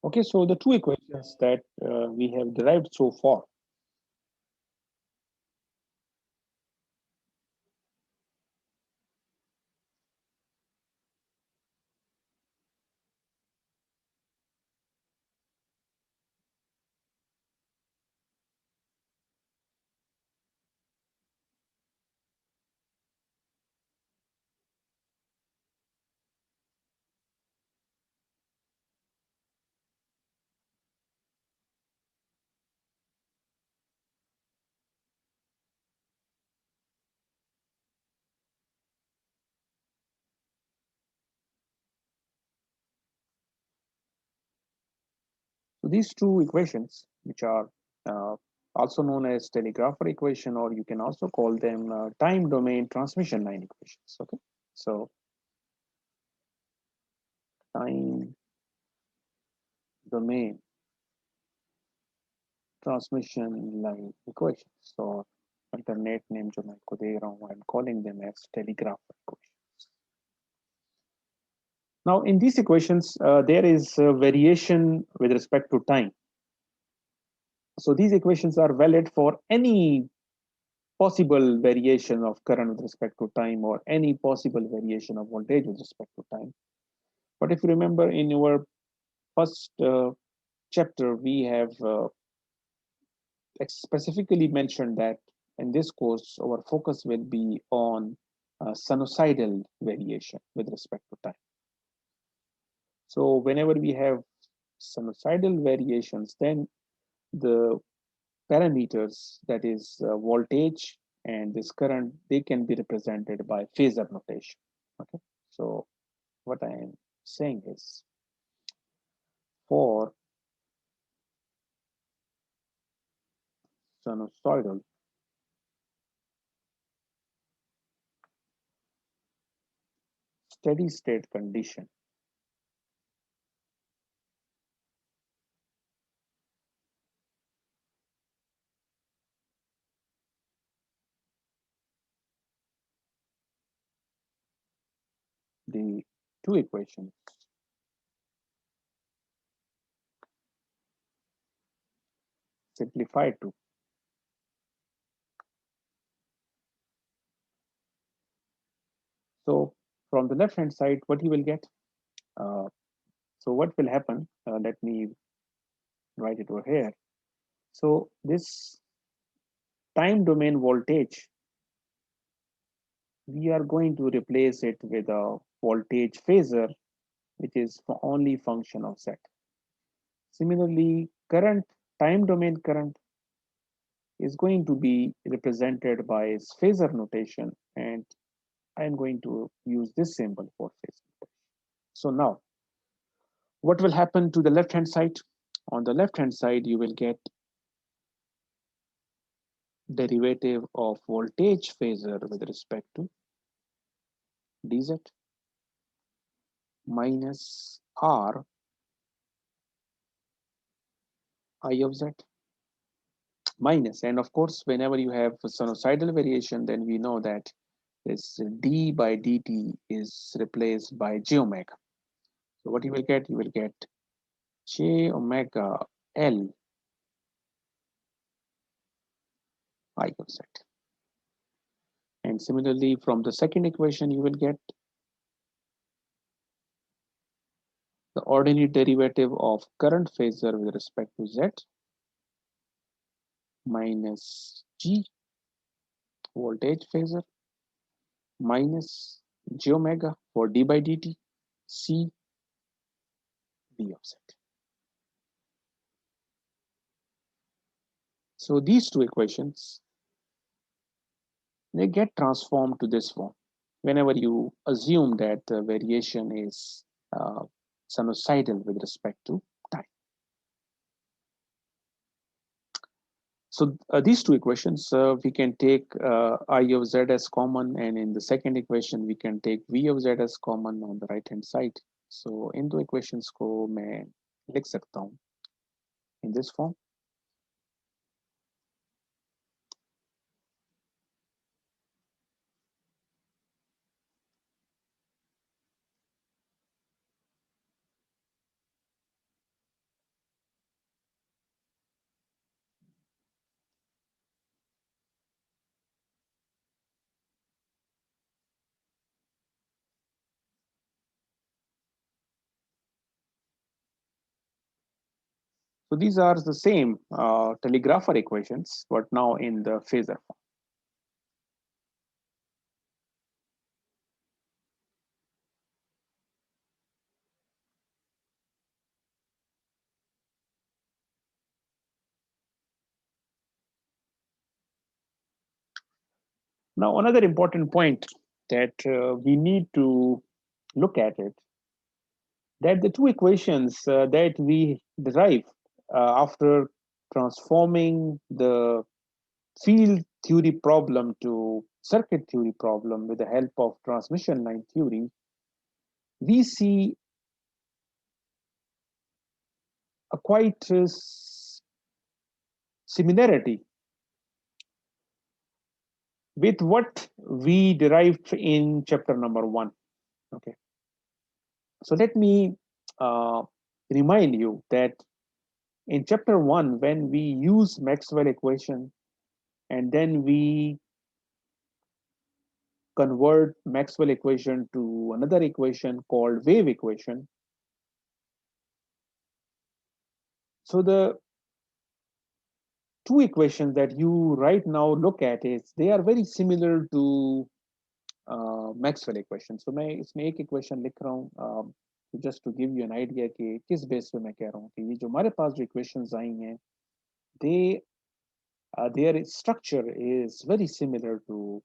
Okay, so the two equations that we have derived so far. So these two equations, which are uh, also known as telegrapher equation, or you can also call them time domain transmission line equations. Okay, so time domain transmission line equations, or alternate name जो मैं आपको दे रहा हूँ, I'm calling them as telegrapher equations. Now, in these equations, there is a variation with respect to time. So these equations are valid for any possible variation of current with respect to time or any possible variation of voltage with respect to time. But if you remember in our first chapter, we have specifically mentioned that in this course, our focus will be on sinusoidal variation with respect to time. So whenever we have sinusoidal variations, then the parameters, that is voltage and this current, they can be represented by phasor notation. Okay, so what I am saying is, for sinusoidal steady state condition, the two equations simplified to, so from the left hand side, what you will get, uh, so what will happen, let me write it over here. So this time domain voltage, we are going to replace it with a voltage phasor, which is only function of z. Similarly, current, time domain current, is going to be represented by its phasor notation, and I'm going to use this symbol for phasor. So now, what will happen to the left hand side? On the left hand side, you will get derivative of voltage phasor with respect to dz minus r I of z minus, and of course, whenever you have sinusoidal variation, then we know that this d by dt is replaced by j omega. So what you will get j omega L I of z. And similarly, from the second equation, you will get the ordinary derivative of current phasor with respect to z minus g voltage phasor minus j omega for d by dt c v of z. So these two equations, they get transformed to this form whenever you assume that the variation is uh, sinusoidal with respect to time. So these two equations, we can take I of z as common, and in the second equation, we can take v of z as common on the right hand side. So इन दो equations को मैं लिख सकता हूँ in this form. So these are the same telegrapher equations, but now in the phasor form. Now, another important point that we need to look at it, that the two equations that we derive after transforming the field theory problem to circuit theory problem with the help of transmission line theory, we see a quite similarity with what we derived in chapter number 1. Okay, so let me remind you that in chapter 1, when we use Maxwell equation and then we convert Maxwell equation to another equation called wave equation, so the two equations that you right now look at is they are very similar to Maxwell equation. So मैं इसमें एक equation लिख रहा हूँ just to give you an idea कि किस base पे मैं कह रहा हूँ कि ये जो हमारे पास जो इक्वेशंस आई हैं they their structure is very similar to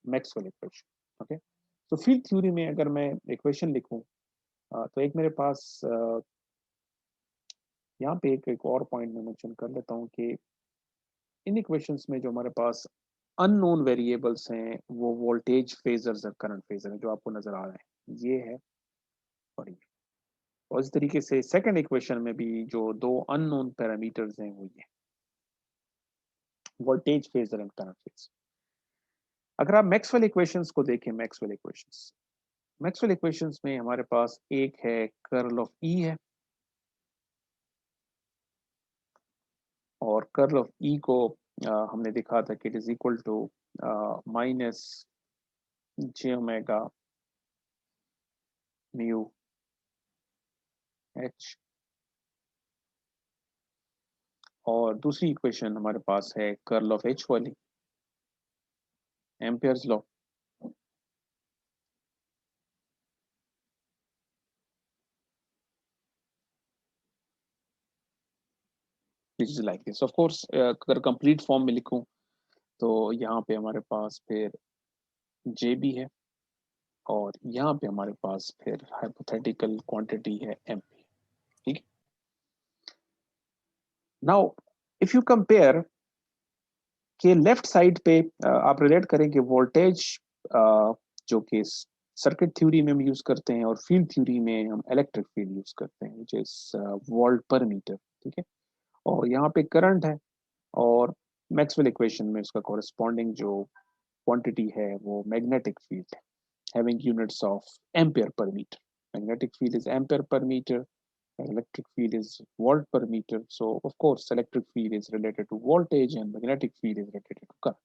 Maxwell equation. Okay, तो फील्ड थ्योरी में अगर मैं इक्वेशन लिखूं तो एक मेरे पास यहाँ पे एक और पॉइंट मैं मेंशन कर लेता हूँ कि इन इक्वेशंस में जो हमारे पास अननोन वेरिएबल्स हैं वो वोल्टेज फेजर्स और करंट फेजर है जो आपको नजर आ रहे हैं, ये है और ये. और इस तरीके से सेकंड इक्वेशन में भी जो दो अननोन पैरामीटर्स हैं वो ये voltage phasor and current phasor. अगर आप मैक्सवेल इक्वेशंस को देखें, मैक्सवेल इक्वेशंस में हमारे पास एक है कर्ल ऑफ ई है और कर्ल ऑफ ई को हमने दिखा था कि it is equal to minus J omega mu H. और दूसरी इक्वेशन हमारे पास है कर्ल ऑफ एच वाली, ampere's law. which is like this. Of course, अगर कंप्लीट फॉर्म में लिखूं तो यहाँ पे हमारे पास फिर जे भी है और यहाँ पे हमारे पास फिर हाइपोथेटिकल क्वांटिटी है एम पी. ठीक है. नाउ इफ यू कंपेयर के लेफ्ट साइड पे आप रिलेट करें कि वोल्टेज जो कि सर्किट थ्योरी में हम यूज करते हैं और फील्ड थ्योरी में हम इलेक्ट्रिक फील्ड यूज करते हैं, विच इज वोल्ट पर मीटर. ठीक है. और यहाँ पे करंट है और मैक्सवेल इक्वेशन में उसका कॉरेस्पॉन्डिंग जो क्वांटिटी है वो मैग्नेटिक फील्ड है, having units of ampere per meter. Magnetic field is ampere per meter, electric field is volt per meter. So of course electric field is related to voltage and magnetic field is related to current.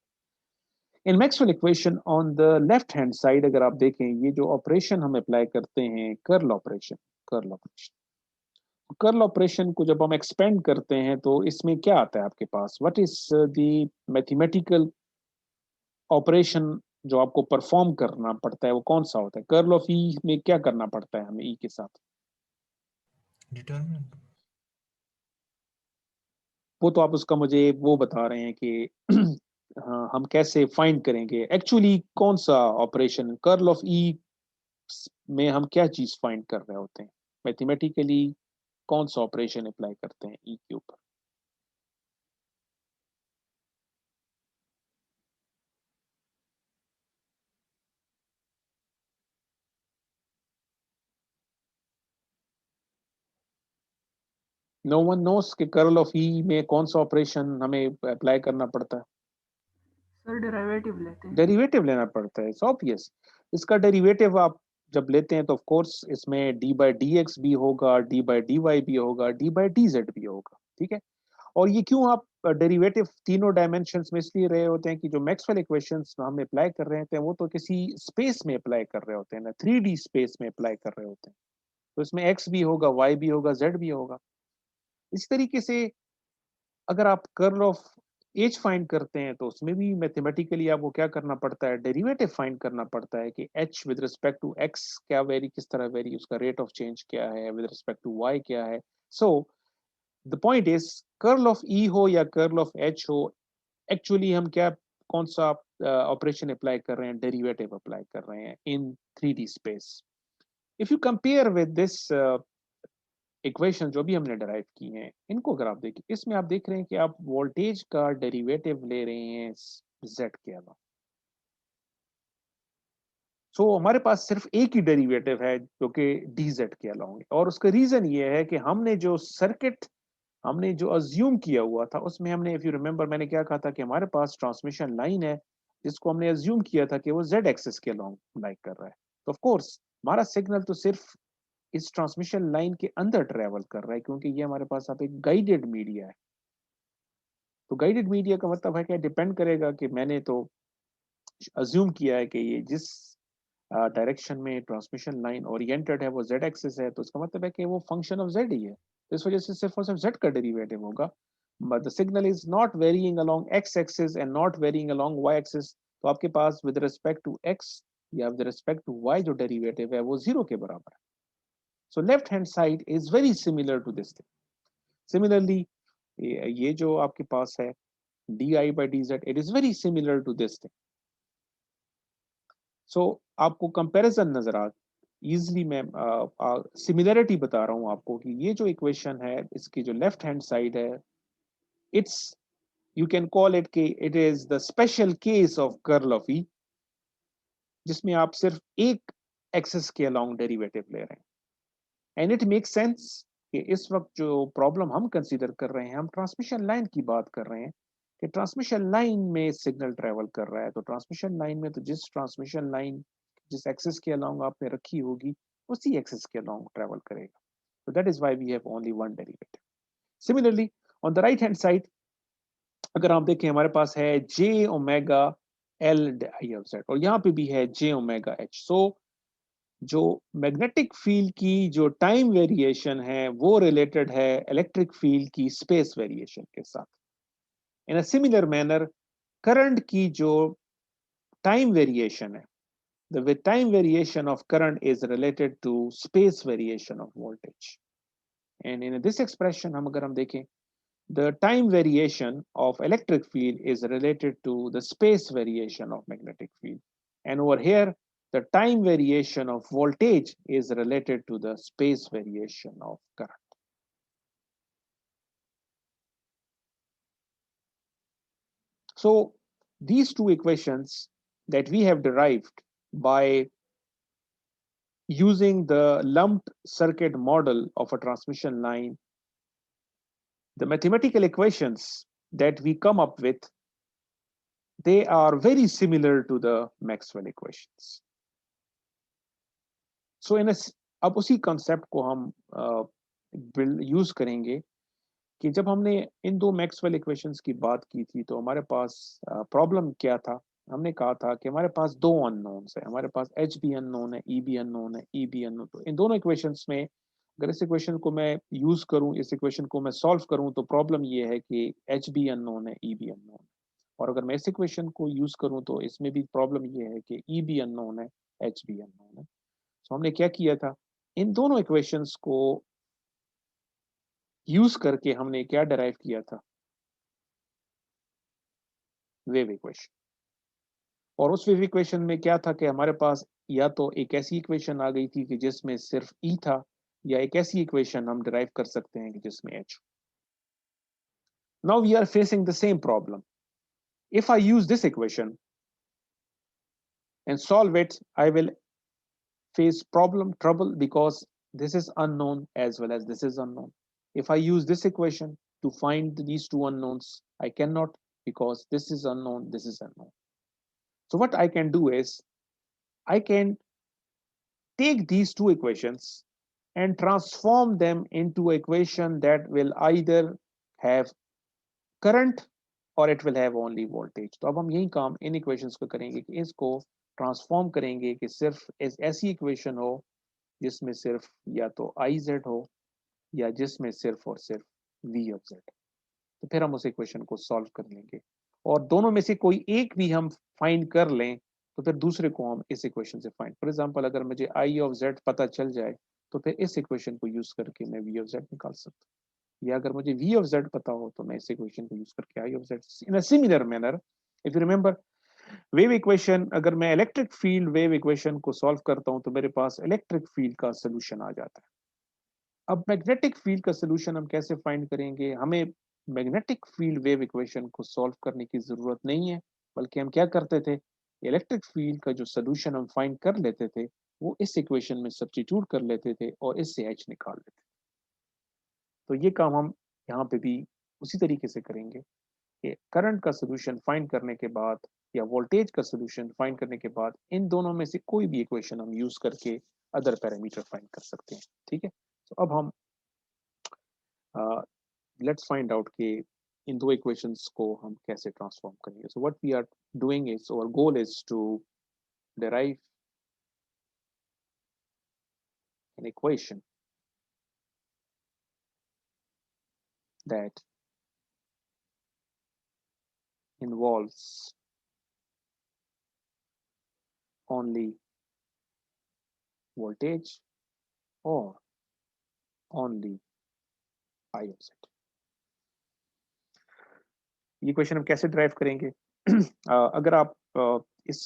In Maxwell equation on the left hand side अगर आप देखें ये जो operation हम apply करते हैं curl operation को जब हम एक्सपेंड करते हैं तो इसमें क्या आता है आपके पास, what is the mathematical operation जो आपको परफॉर्म करना पड़ता है वो कौन सा होता है? कर्ल ऑफ ई में क्या करना पड़ता है हमें ई के साथ? डिटरमिनेंट. वो तो आप उसका मुझे वो बता रहे हैं कि हाँ, हम कैसे फाइंड करेंगे एक्चुअली कौन सा ऑपरेशन कर्ल ऑफ ई में हम क्या चीज फाइंड कर रहे होते हैं मैथमेटिकली, कौन सा ऑपरेशन अप्लाई करते हैं ई के ऊपर? नो वन नोस कि कर्ल ऑफ ई में कौन सा ऑपरेशन हमें अप्लाई करना पड़ता है? सर डेरिवेटिव लेते हैं. डेरिवेटिव लेना पड़ता है. It's obvious. इसका डेरिवेटिव आप जब लेते हैं तो ऑफ कोर्स इसमें डी बाई डी एक्स भी होगा, डी बाई डी वाई भी होगा, डी बाई डी जेड भी होगा. ठीक है. और ये क्यों आप डेरिवेटिव तीनों डायमेंशंस में इसलिए रहे होते हैं कि जो मैक्सवेल इक्वेशंस हम अप्लाई कर रहे हैं वो तो किसी स्पेस में अप्लाई कर रहे होते हैं ना, 3D स्पेस में अप्लाई कर रहे होते हैं. तो इसमें एक्स भी होगा, वाई भी होगा, जेड भी होगा. इस तरीके से अगर आप कर्ल ऑफ एच फाइंड करते हैं तो उसमें भी मैथमेटिकली आपको क्या करना पड़ता है, डेरिवेटिव फाइंड करना पड़ता है कि H with respect to X क्या वेरी, किस तरह वेरी, उसका रेट ऑफ चेंज क्या है, विद रिस्पेक्ट टू वाई क्या है. So the point is curl of E हो या कर्ल ऑफ एच हो, एक्चुअली हम क्या, कौन सा ऑपरेशन अप्लाई कर रहे हैं, डेरिवेटिव अप्लाई कर रहे हैं इन 3D space. If you compare with this equation जो भी हमने डराइव की हैं, इनको अगर आप देखिए, इसमें आप देख रहे हैं कि आप वोल्टेज का डेरिवेटिव ले रहे हैं जेड के अलावा. सो हमारे पास सिर्फ एक ही डेरिवेटिव है जो कि डी जेड के अलावा है, और उसका रीजन ये है कि हमने जो सर्किट, हमने जो अज्यूम किया हुआ था उसमें हमने, इफ यू रिमेंबर, मैंने क्या कहा था कि हमारे पास ट्रांसमिशन लाइन है जिसको हमने अज्यूम किया था कि वो जेड एक्सिस के अलोंग लाइक कर रहा है. तो ऑफ कोर्स हमारा सिग्नल तो सिर्फ इस ट्रांसमिशन लाइन के अंदर ट्रेवल कर रहा है, क्योंकि ये हमारे पास आप एक गाइडेड मीडिया है. तो गाइडेड मीडिया का मतलब है कि डिपेंड करेगा कि मैंने तो अज्यूम किया है कि ये जिस डायरेक्शन में ट्रांसमिशन लाइन ओरिएंटेड है वो जेड एक्सिस है, तो इसका मतलब है कि वो फंक्शन ऑफ जेड ही है. तो इस वजह से सिर्फ और सिर्फ जेड का डेरिवेटिव होगा. But the signal is not varying along X axis and not varying along Y axis. तो आपके पास विद रिस्पेक्ट टू एक्स या विद रिस्पेक्ट टू वाई जो डेरिवेटिव है वो जीरो के बराबर है. So left hand side is very similar to this thing. Similarly ये जो आपके पास है D I by D Z, it is very similar to this thing. So आपको कंपैरिजन नजर आ इजिली, मैं सिमिलरिटी बता रहा हूं आपको कि ये जो इक्वेशन है इसकी जो लेफ्ट हैंड साइड है, it's, you can call it कि it is the special case of curl of E, जिसमें आप सिर्फ एक एक्सिस के अलोंग डेरिवेटिव ले रहे हैं. एंड इट मेक सेंस कि इस वक्त जो प्रॉब्लम हम कंसीडर कर रहे हैं, हम ट्रांसमिशन लाइन की बात कर रहे हैं कि ट्रांसमिशन लाइन में सिग्नल ट्रेवल कर रहा है. तो ट्रांसमिशन लाइन में तो जिस ट्रांसमिशन लाइन जिस एक्सिस के अलोंग आपने रखी होगी उसी एक्सिस के अलोंग ट्रेवल करेगा. So that is why we have only one derivative. Similarly, on the right hand side, अगर आप देखें हमारे पास है j omega l i of z, और यहाँ पे भी है j ओमेगा h. सो जो मैग्नेटिक फील्ड की जो टाइम वेरिएशन है वो रिलेटेड है इलेक्ट्रिक फील्ड की स्पेस वेरिएशन के साथ. इन अ सिमिलर मैनर करंट की जो टाइम वेरिएशन है, the time variation of current is related to space variation of voltage. And in this expression हम अगर हम देखें, the time variation of electric field is related to the space variation of magnetic field. And over here, the time variation of voltage is related to the space variation of current. So these two equations that we have derived by using the lumped circuit model of a transmission line, the mathematical equations that we come up with, they are very similar to the Maxwell equations. So in a, अब उसी concept को हम use करेंगे कि जब हमने इन दो Maxwell equations की बात की थी तो हमारे पास प्रॉब्लम क्या था. हमने कहा था कि हमारे पास दो अननोन्स है, हमारे पास एच भी अननोन है, ई भी अननोन है, ई भी अननोन. तो इन दोनों इक्वेशंस में अगर इस इक्वेशन को मैं यूज करूं, इस इक्वेशन को मैं सॉल्व करूं, तो प्रॉब्लम ये है कि एच भी अननोन है, ई भी अननोन है. और अगर मैं इस इक्वेशन को यूज करूं तो इसमें भी प्रॉब्लम ये है कि ई भी अननोन है, एच भी अननोन है. तो हमने क्या किया था, इन दोनों इक्वेशंस को यूज करके हमने क्या डराइव किया था, वेव इक्वेशन. और उस वेव इक्वेशन में क्या था कि हमारे पास या तो एक ऐसी इक्वेशन आ गई थी कि जिसमें सिर्फ ई था, या एक ऐसी इक्वेशन हम डिराइव कर सकते हैं कि जिसमें H. Now we are facing the same problem. If I use this equation and solve it, I will face problem trouble because this is unknown as well as this is unknown. If I use this equation to find these two unknowns, I cannot, because this is unknown, this is unknown. So what I can do is I can take these two equations and transform them into an equation that will either have current or it will have only voltage. तो अब हम यही काम इन equations को करेंगे कि इसको transform करेंगे कि सिर्फ ऐसी इक्वेशन हो जिसमें सिर्फ या तो आई जेड हो या जिसमें सिर्फ और सिर्फ v of z। तो फिर हम उस इक्वेशन को सॉल्व कर लेंगे, और दोनों में से कोई एक भी हम फाइंड कर लें तो फिर दूसरे को हम इस इक्वेशन से फाइंड, फॉर एग्जांपल अगर मुझे i of z पता चल जाए तो फिर इस इक्वेशन को यूज करके मैं v of z निकाल सकता हूँ, या अगर मुझे v of z पता हो तो मैं इस इक्वेशन को यूज करके i of z। In a similar manner, if you remember wave equation, अगर मैं इलेक्ट्रिक फील्ड वेव इक्वेशन को सॉल्व करता हूं तो मेरे पास इलेक्ट्रिक फील्ड का सोल्यूशन आ जाता है। अब मैग्नेटिक फील्ड का सोल्यूशन हम कैसे फाइंड करेंगे? हमें मैग्नेटिक फील्ड वेव इक्वेशन को सॉल्व करने की जरूरत नहीं है, बल्कि हम क्या करते थे, इलेक्ट्रिक फील्ड का जो सोल्यूशन हम फाइंड कर लेते थे वो इस इक्वेशन में सब्स्टिट्यूट कर लेते थे और इससे एच निकाल लेते थे। तो ये काम हम यहाँ पे भी उसी तरीके से करेंगे कि करंट का सोल्यूशन फाइंड करने के बाद या वोल्टेज का सोल्यूशन फाइंड करने के बाद इन दोनों में से कोई भी इक्वेशन हम यूज करके अदर पैरामीटर फाइंड कर सकते हैं। ठीक है, तो अब हम लेट्स फाइंड आउट कि इन दो इक्वेशंस को हम कैसे ट्रांसफॉर्म करेंगे। So what we are doing is, our goal is to derive an equation that involves only voltage or only I of z। ये क्वेश्चन हम कैसे ड्राइव करेंगे? अगर आप इस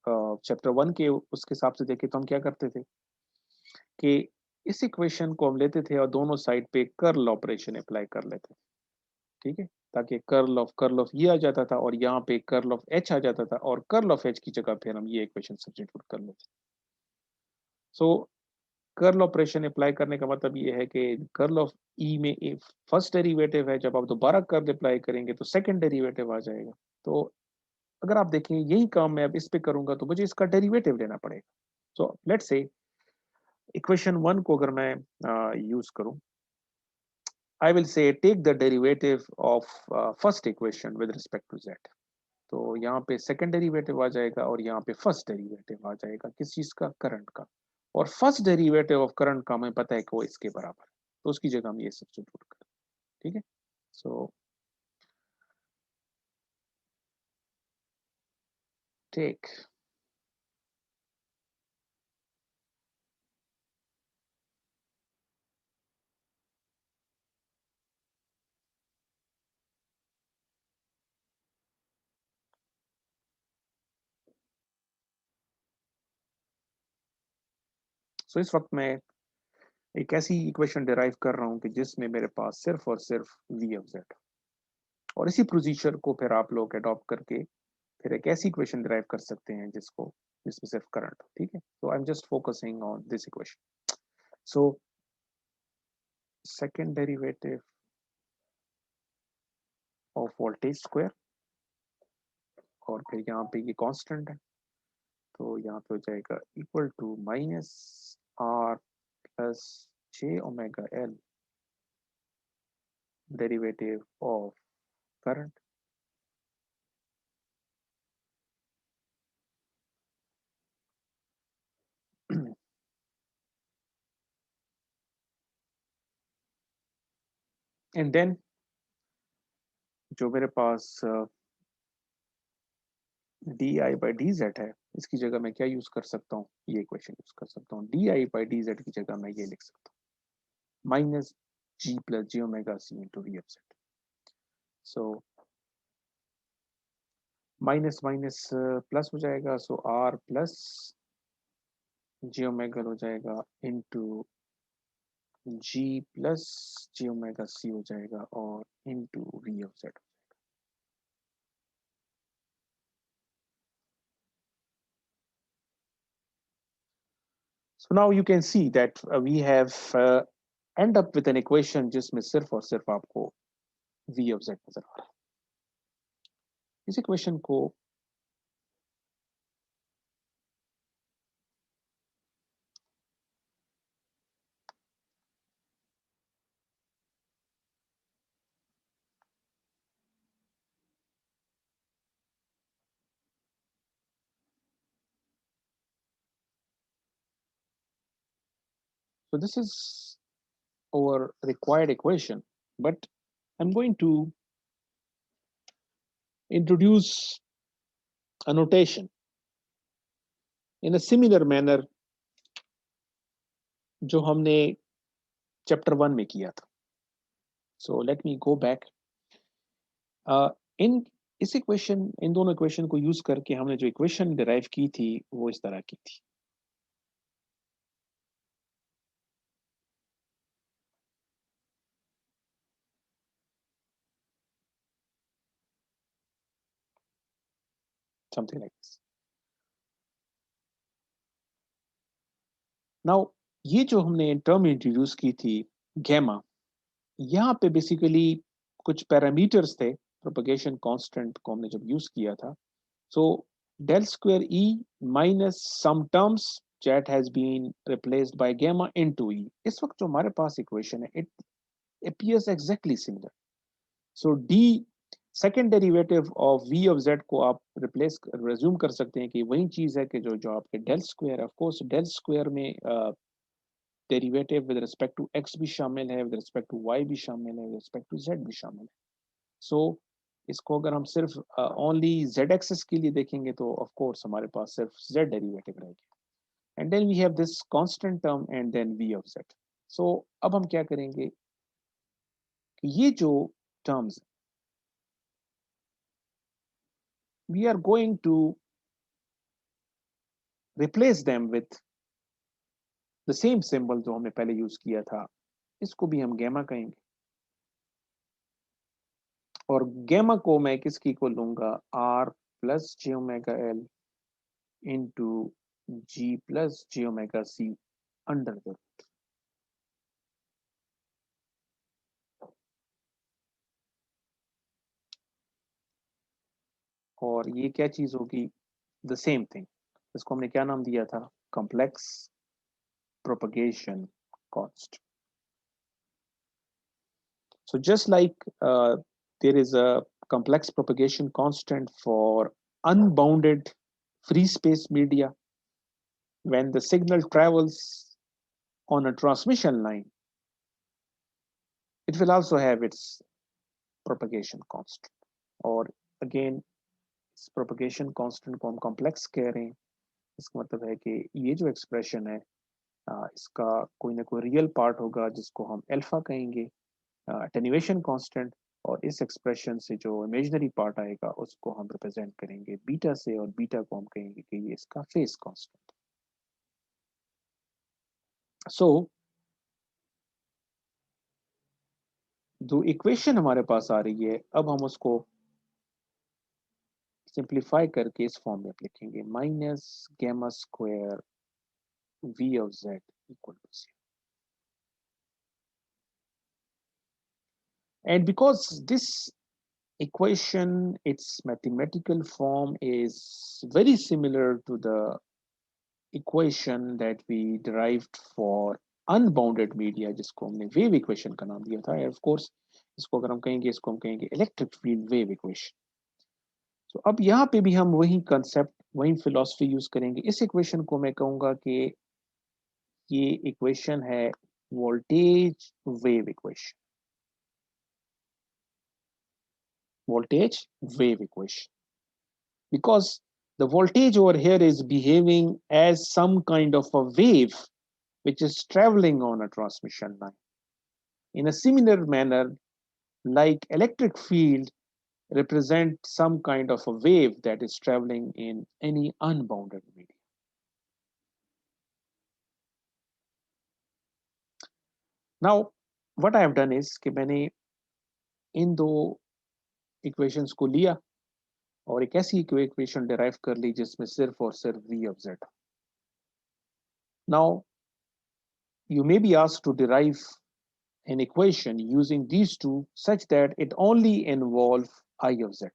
चैप्टर 1 के उसके हिसाब से देखें तो हम क्या करते थे कि इस इक्वेशन को हम लेते थे और दोनों साइड पे कर्ल ऑपरेशन अप्लाई कर लेते थे। ठीक है, ताकि कर्ल ऑफ ये आ जाता था और यहाँ पे कर्ल ऑफ एच आ जाता था, और कर्ल ऑफ एच की जगह फिर हम ये इक्वेशन सब्स्टिट्यूट कर लेते। सो कर्ल ऑपरेशन अप्लाई करने का मतलब ये है कि कर्ल ऑफ ई में फर्स्ट डेरिवेटिव है, जब आप दोबारा कर्ल अप्लाई करेंगे तो सेकंड डेरिवेटिव आ जाएगा। तो अगर आप देखें यही काम मैं अब इस पे करूंगा तो मुझे इसका डेरिवेटिव लेना पड़ेगा। सो लेट्स से इक्वेशन 1 को अगर मैं यूज करूं, I will say take the derivative of first equation with respect to z। तो यहाँ पे सेकंड डेरिवेटिव आ जाएगा और यहाँ पे फर्स्ट डेरिवेटिव आ जाएगा किस चीज का, करंट का। और फर्स्ट डेरिवेटिव ऑफ करंट का हमें पता है कि वो इसके बराबर है, तो उसकी जगह हम ये सब्स्टिट्यूट करें। ठीक है, सो टेक सो इस वक्त मैं एक ऐसी इक्वेशन डिराइव कर रहा हूँ कि जिसमें मेरे पास सिर्फ और सिर्फ v ऑफ z, और इसी प्रोसीजर को फिर आप लोग अडॉप्ट करके फिर एक ऐसी इक्वेशन डिराइव कर सकते हैं जिसमें सिर्फ करंट हो। ठीक है, so I'm just focusing on this equation। so second derivative of voltage square, और फिर यहाँ पे ये कांस्टेंट है तो यहाँ पे हो जाएगा equal to minus R plus J omega L derivative of current and then जो मेरे पास D I by D Z है, इसकी जगह मैं क्या यूज कर सकता हूँ, ये इक्वेशन यूज कर सकता हूँ। D I by D Z की जगह मैं ये लिख सकता हूँ minus G plus G omega C into V F Z. So minus minus plus हो जाएगा, so R plus G omega हो जाएगा into G plus G omega C हो जाएगा और into V of Z. So now you can see that we have end up with an equation जिसमें सिर्फ और सिर्फ आपको v of z नजर आ रहा है। इस इक्वेशन को so this is our required equation but I'm going to introduce a notation in a similar manner जो हमने चैप्टर 1 में किया था. So let me go back. इन इस इक्वेशन इन दोनों इक्वेशन को यूज करके हमने जो इक्वेशन डिराइव की थी वो इस तरह की थी. Something like this. Now ये जो हमने टर्म इंट्रोड्यूस की थी गैमा, यहाँ पे बेसिकली कुछ पैरामीटर्स थे प्रोपगेशन कांस्टेंट को हमने जब यूज किया था. So del square E minus some terms that has been replaced by gamma into E. इस वक्त जो हमारे पास इक्वेशन है it appears exactly similar. So D second derivative of v of z को आप रिप्लेस रेज्यूम कर सकते हैं कि वही चीज है कि जो आपके del square, of course del square में derivative with respect to x भी शामिल है, विद रिस्पेक्ट टू y भी शामिल है, विद रिस्पेक्ट टू z भी शामिल है. सो इसको अगर हम सिर्फ ओनली z एक्सिस के लिए देखेंगे तो ऑफ कोर्स हमारे पास सिर्फ z डेरिवेटिव रहेगा. And then we have this constant term and then v of z. So अब हम क्या करेंगे कि ये जो terms we are going to replace them with the same symbol जो हमने पहले यूज किया था. इसको भी हम गैमा कहेंगे और गैमा को मैं किसकी को लूंगा r plus J omega L into G plus J omega C under the root. और ये क्या चीज होगी? The same thing. इसको हमने क्या नाम दिया था? Complex propagation constant. So just like there is a complex propagation constant for unbounded free space media, when the signal travels on a transmission line, it will also have its propagation constant. और again इस propagation constant को हम complex कह रहे हैं. इसका मतलब है कि ये जो expression है इसका कोई ना कोई real part होगा जिसको हम alpha कहेंगे, attenuation constant, और इस एक्सप्रेशन से जो इमेजिनरी पार्ट आएगा उसको हम रिप्रेजेंट करेंगे बीटा से, और बीटा को हम कहेंगे कि ये इसका फेज कांस्टेंट. सो जो इक्वेशन हमारे पास आ रही है अब हम उसको सिंप्लीफाई करके इस फॉर्म में लिखेंगे minus gamma square v of z equal to 0. And because this equation, its mathematical form is very similar to the equation that we derived for unbounded media जिसको हमने वेव इक्वेशन का नाम दिया था. ऑफ कोर्स इसको अगर हम कहेंगे इसको हम कहेंगे इलेक्ट्रिक फील्ड वेव इक्वेशन. तो अब यहाँ पे भी हम वही कंसेप्ट वही फिलॉसफी यूज करेंगे. इस इक्वेशन को मैं कहूंगा कि ये इक्वेशन है voltage wave equation. voltage wave equation, because the voltage over here is behaving as some kind of a wave which is traveling on a transmission line. In a similar manner, like electric field represent some kind of a wave that is traveling in any unbounded medium. Now, what I have done is कि मैंने इन दो equations को लिया और एक ऐसी equation derive कर ली जिसमें सिर्फ और सिर्फ v of z. Now, you may be asked to derive an equation using these two such that it only involve I of z.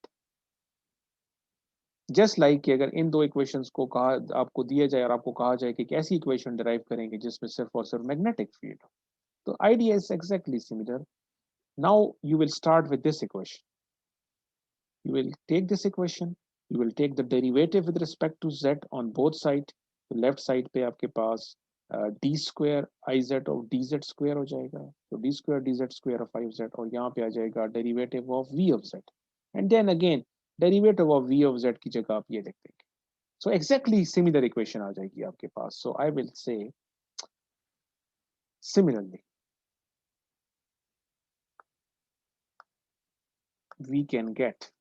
Just like कि अगर इन दो इक्वेशंस को कहा आपको दिया जाए और आपको कहा जाए कि कैसी इक्वेशन डिराइव करेंगे जिसमें सिर्फ और सिर्फ मैग्नेटिक फील्ड हो, तो idea is exactly similar. Now you will start with this equation. You will take this equation, you will take the derivative with respect to z on both sides. तो left side पे आपके पास D square I Z of D Z square हो जाएगा, तो D square D Z square of I Z, और यहाँ पे आ जाएगा derivative of V of Z, and then again derivative of V of Z की जगह आप ये लिख देंगे। सो एग्जैक्टली सिमिलर इक्वेशन आ जाएगी आपके पास। So I will say similarly we can get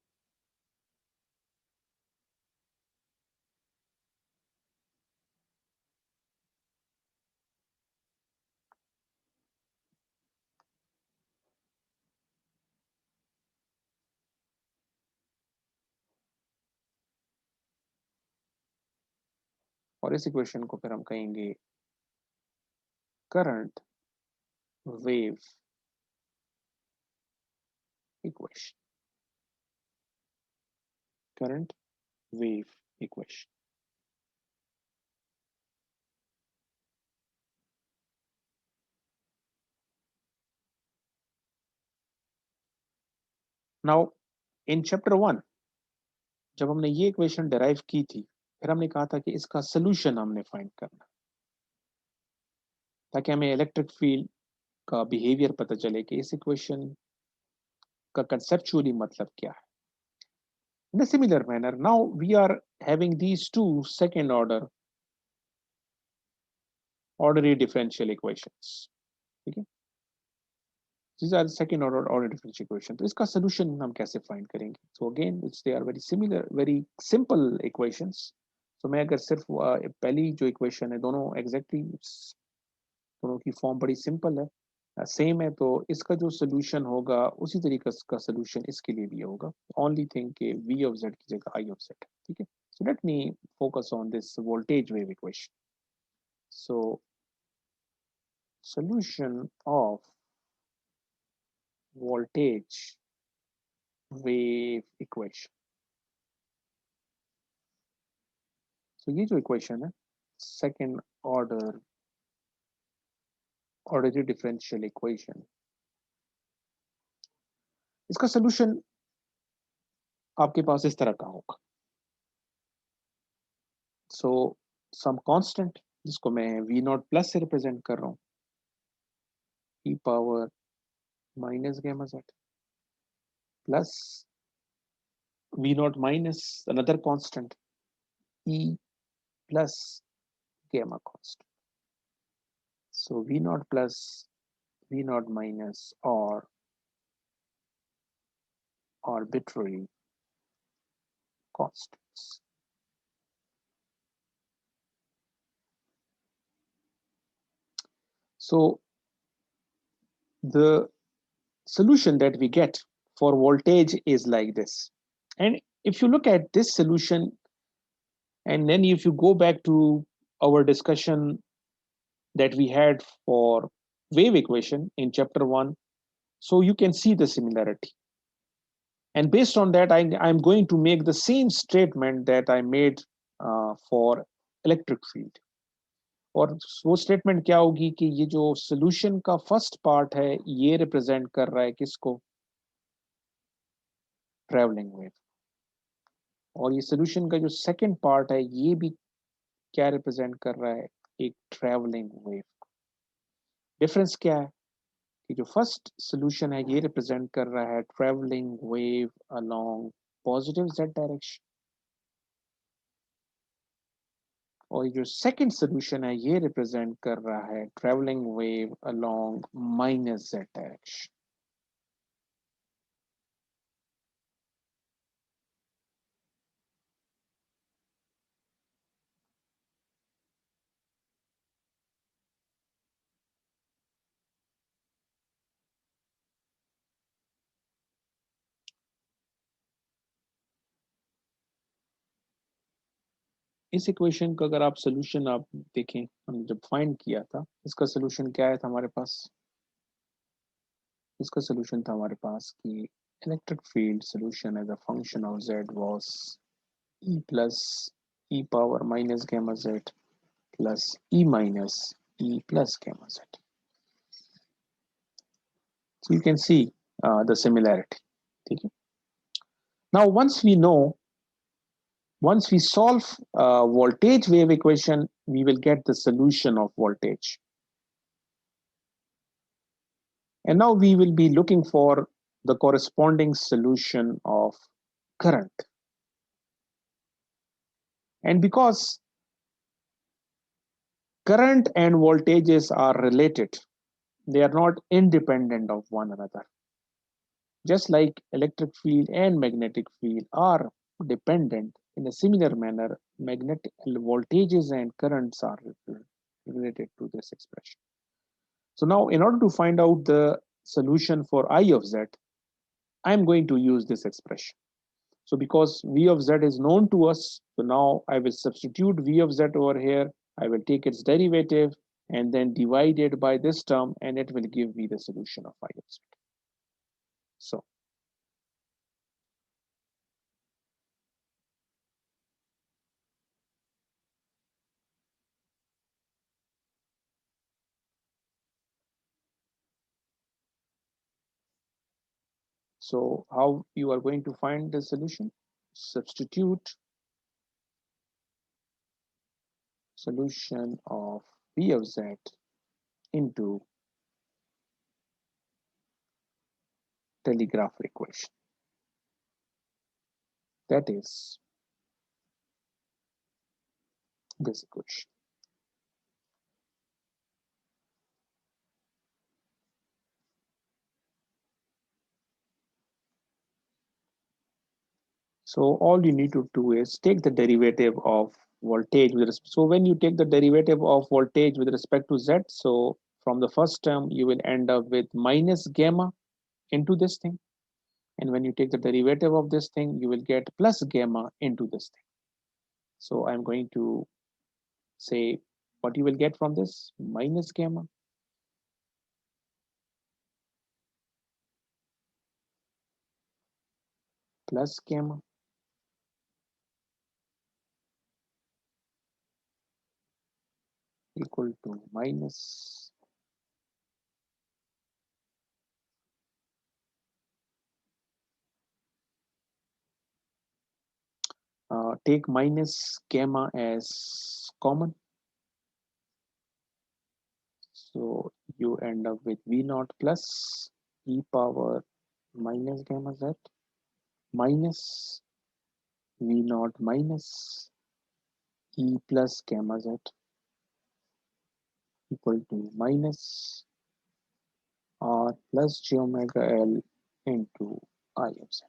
और इस इक्वेशन को फिर हम कहेंगे current wave equation, current wave equation. Now in chapter 1 जब हमने ये इक्वेशन डिराइव की थी, फिर हमने कहा था कि इसका सोल्यूशन हमने फाइंड करना, ताकि हमें इलेक्ट्रिक फील्ड का बिहेवियर पता चले कि इस इक्वेशन का कंसेप्चुअली मतलब क्या है। In a similar manner, now we are having these two second order ordinary differential equations. ठीक है, these are the second order ordinary differential equation. तो इसका solution हम कैसे find करेंगे? So again, which they are very similar, very simple equations. So मैं अगर सिर्फ पहली जो equation है, दोनों exactly दोनों की फॉर्म बड़ी सिंपल है, सेम है, तो इसका जो सोल्यूशन होगा उसी तरीके का सोल्यूशन इसके लिए भी होगा। ओनली थिंग कि v ऑफ z की जगह i ऑफ z, ठीक है। So let me focus on this voltage wave equation. So solution of voltage wave equation। so ये जो इक्वेशन है second order ordinary differential equation, इसका सोल्यूशन आपके पास इस तरह का होगा। सो सम कांस्टेंट जिसको मैं v नॉट प्लस से रिप्रेजेंट कर रहा हूँ, e power minus gamma z plus v not minus another constant e plus gamma constant. So v naught plus v naught minus or arbitrary constants. So the solution that we get for voltage is like this. And if you look at this solution, and then if you go back to our discussion that we had for wave equation in chapter 1, so you can see the similarity. And based on that, I'm going to make the same statement that I made for electric field. और वो statement क्या होगी कि ये जो solution का first part है ये रिप्रेजेंट कर रहा है किसको? Travelling wave. और ये सोल्यूशन का जो सेकंड पार्ट है ये भी क्या रिप्रेजेंट कर रहा है? एक ट्रैवलिंग वेव। डिफरेंस क्या है कि जो फर्स्ट सोल्यूशन है ये रिप्रेजेंट कर रहा है travelling wave along positive Z direction, और जो सेकंड सोल्यूशन है ये रिप्रेजेंट कर रहा है travelling wave along minus Z direction. इस इक्वेशन का अगर आप सोल्यूशन आप देखें, हमने जब फाइंड किया था इसका सोल्यूशन क्या आया था हमारे पास? इसका सोल्यूशन था हमारे पास कि electric field solution as a function of z was e plus e power minus gamma z plus e minus e plus gamma z। So you can see the similarity, ठीक है। Now once we know Once we solve voltage wave equation, we will get the solution of voltage. And now we will be looking for the corresponding solution of current. And because current and voltages are related, they are not independent of one another. Just like electric field and magnetic field are dependent, in a similar manner, magnetic voltages and currents are related to this expression. So now, in order to find out the solution for I of z, I'm going to use this expression. So because V of z is known to us, so now I will substitute V of z over here. I will take its derivative and then divide it by this term, and it will give me the solution of I of z. So how you are going to find the solution? Substitute solution of V of z into telegraph equation. That is this equation. So all you need to do is take the derivative of voltage with respect. So when you take the derivative of voltage with respect to z, so from the first term you will end up with minus gamma into this thing, and when you take the derivative of this thing, you will get plus gamma into this thing. So I'm going to say what you will get from this: minus gamma plus gamma equal to minus take minus gamma as common. So you end up with V naught plus e power minus gamma z minus V naught minus e plus gamma z equal to minus r plus j omega l into I of z.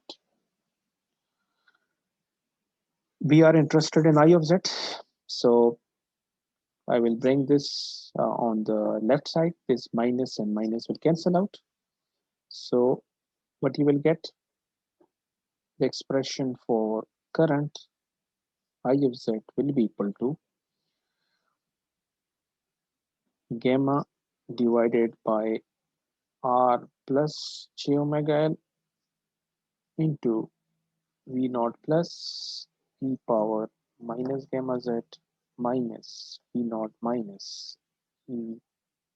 We are interested in I of z, so I will bring this on the left side. This minus and minus will cancel out. So what you will get, the expression for current I of z will be equal to gamma divided by r plus j omega l into V naught plus e power minus gamma z minus V naught minus e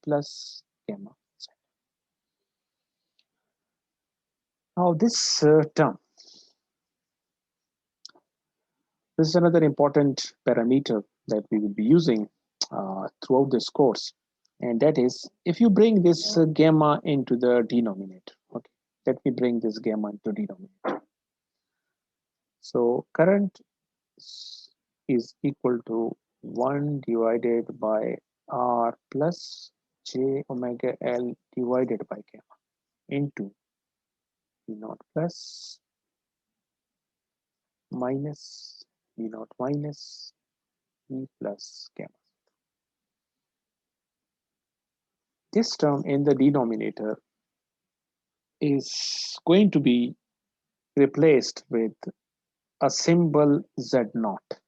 plus gamma z. Now this term, this is another important parameter that we will be using throughout this course, and that is if you bring this gamma into the denominator. Okay, let me bring this gamma into denominator. So current is equal to 1 divided by r plus j omega l divided by gamma into V naught plus minus V naught minus E plus gamma. This term in the denominator is going to be replaced with a symbol z naught.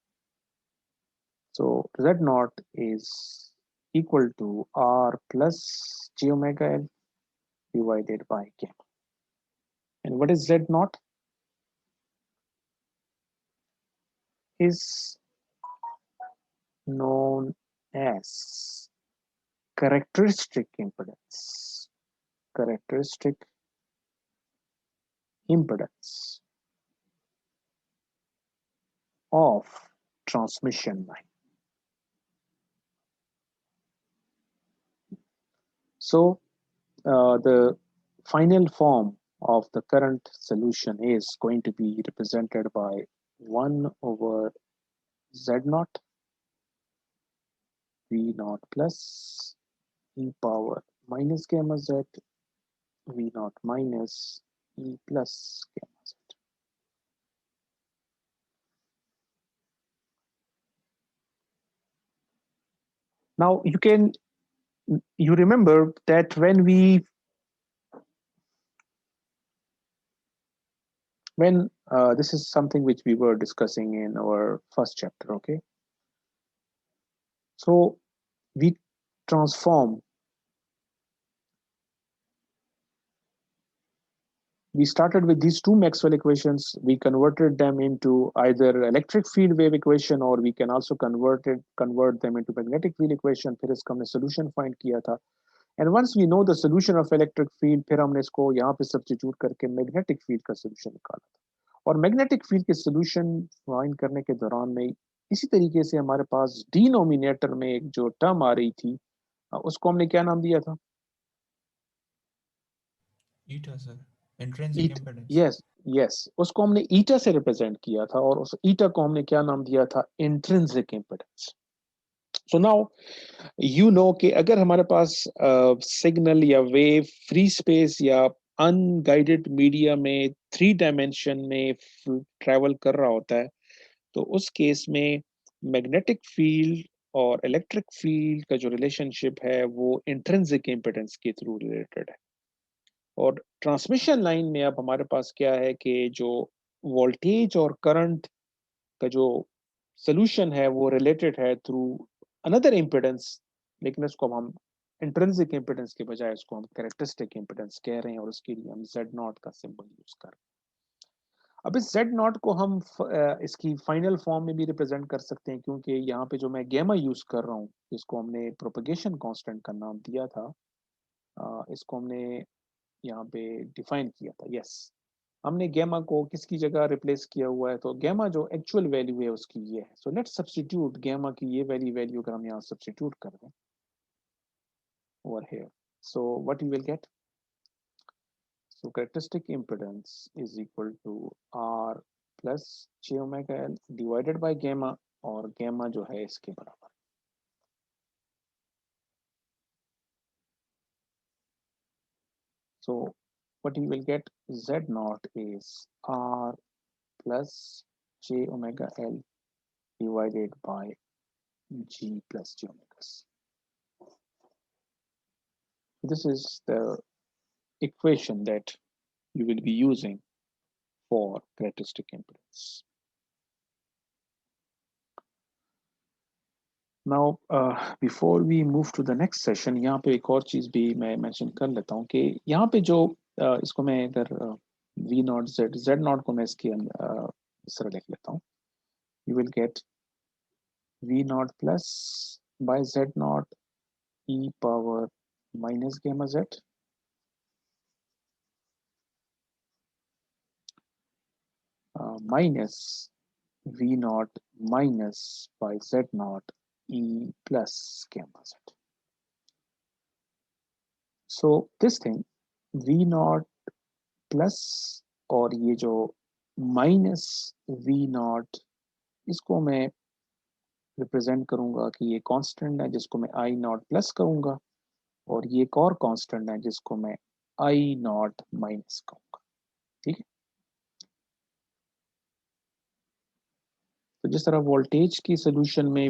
So z naught is equal to r plus j omega l divided by gamma. And what is z naught? Is known as characteristic impedance. Characteristic impedance. of transmission line. So the final form of the current solution is going to be represented by 1 over z naught v naught plus e power minus gamma z v naught minus e plus gamma z. Now you remember that when this is something which we were discussing in our first chapter, okay? So we transform, we started with these two Maxwell equations, we converted them into either electric field wave equation or we can also convert them into magnetic field equation. फिर इसका हमने solution find किया था. And once we know the solution of electric field, फिर हमने इसको यहाँ पे substitute करके magnetic field का solution निकाला था. और मैग्नेटिक फील्ड के सॉल्यूशन फाइंड करने के दौरान में इसी तरीके से हमारे पास डिनोमिनेटर में एक जो टर्म आ रही थी उसको हमने क्या नाम दिया था? ईटा सर, इंट्रिंसिक इम्पीडेंस. यस, उसको हमने ईटा से रिप्रेजेंट किया था और उस ईटा को हमने क्या नाम दिया था? Intrinsic impedance. So now you know कि अगर हमारे पास सिग्नल या वेव फ्री स्पेस या अनगाइडेड मीडिया में 3 डायमेंशन में ट्रैवल कर रहा होता है तो उस केस में मैग्नेटिक फील्ड और इलेक्ट्रिक फील्ड का जो रिलेशनशिप है वो इंट्रिंसिक इम्पीडेंस के थ्रू रिलेटेड है. और ट्रांसमिशन लाइन में अब हमारे पास क्या है कि जो वोल्टेज और करंट का जो सोल्यूशन है वो रिलेटेड है थ्रू अनदर इम्पीडेंस, लेकिन उसको अब हम इंट्रिंसिक इम्पीडेंस के बजाय उसको हम कैरेक्टरिस्टिक इम्पीडेंस कह रहे हैं और उसके लिए हम Z0 का सिंबल यूज कर रहे हैं. अब इस Z0 को हम इसकी फाइनल फॉर्म में भी रिप्रेजेंट कर सकते हैं क्योंकि यहाँ पे जो मैं गैमा यूज कर रहा हूँ जिसको हमने प्रोपगेशन कांस्टेंट का नाम दिया था, इसको हमने यहाँ पे डिफाइन किया था. यस, हमने गैमा को किसकी जगह रिप्लेस किया हुआ है? तो गैमा जो एक्चुअल वैल्यू है उसकी ये है. सो लेट्स सब्स्टिट्यूट गैमा की ये वैल्यू अगर हम यहाँ सब्स्टिट्यूट कर दें over here, so what you will get? So characteristic impedance is equal to R plus j omega L divided by gamma और gamma जो है इसके बराबर. So what you will get Z naught is R plus j omega L divided by G plus j omega. This is the equation that you will be using for characteristic impedance. Now before we move to the next session, यहाँ पे एक और चीज भी मैं mention कर लेता हूँ कि यहाँ पे जो इसको मैं इधर V naught Z naught को मैं इसके इस तरह लिख लेता हूँ. You will get V naught plus by Z naught e power minus gamma Z minus V naught minus by Z naught e plus gamma Z. So this thing V naught plus और ये जो minus V naught इसको मैं represent करूंगा कि ये constant है जिसको मैं I naught प्लस कहूंगा और ये एक और कांस्टेंट है जिसको मैं I naught माइनस कहूंगा. ठीक है, तो जिस तरह वोल्टेज की सोल्यूशन में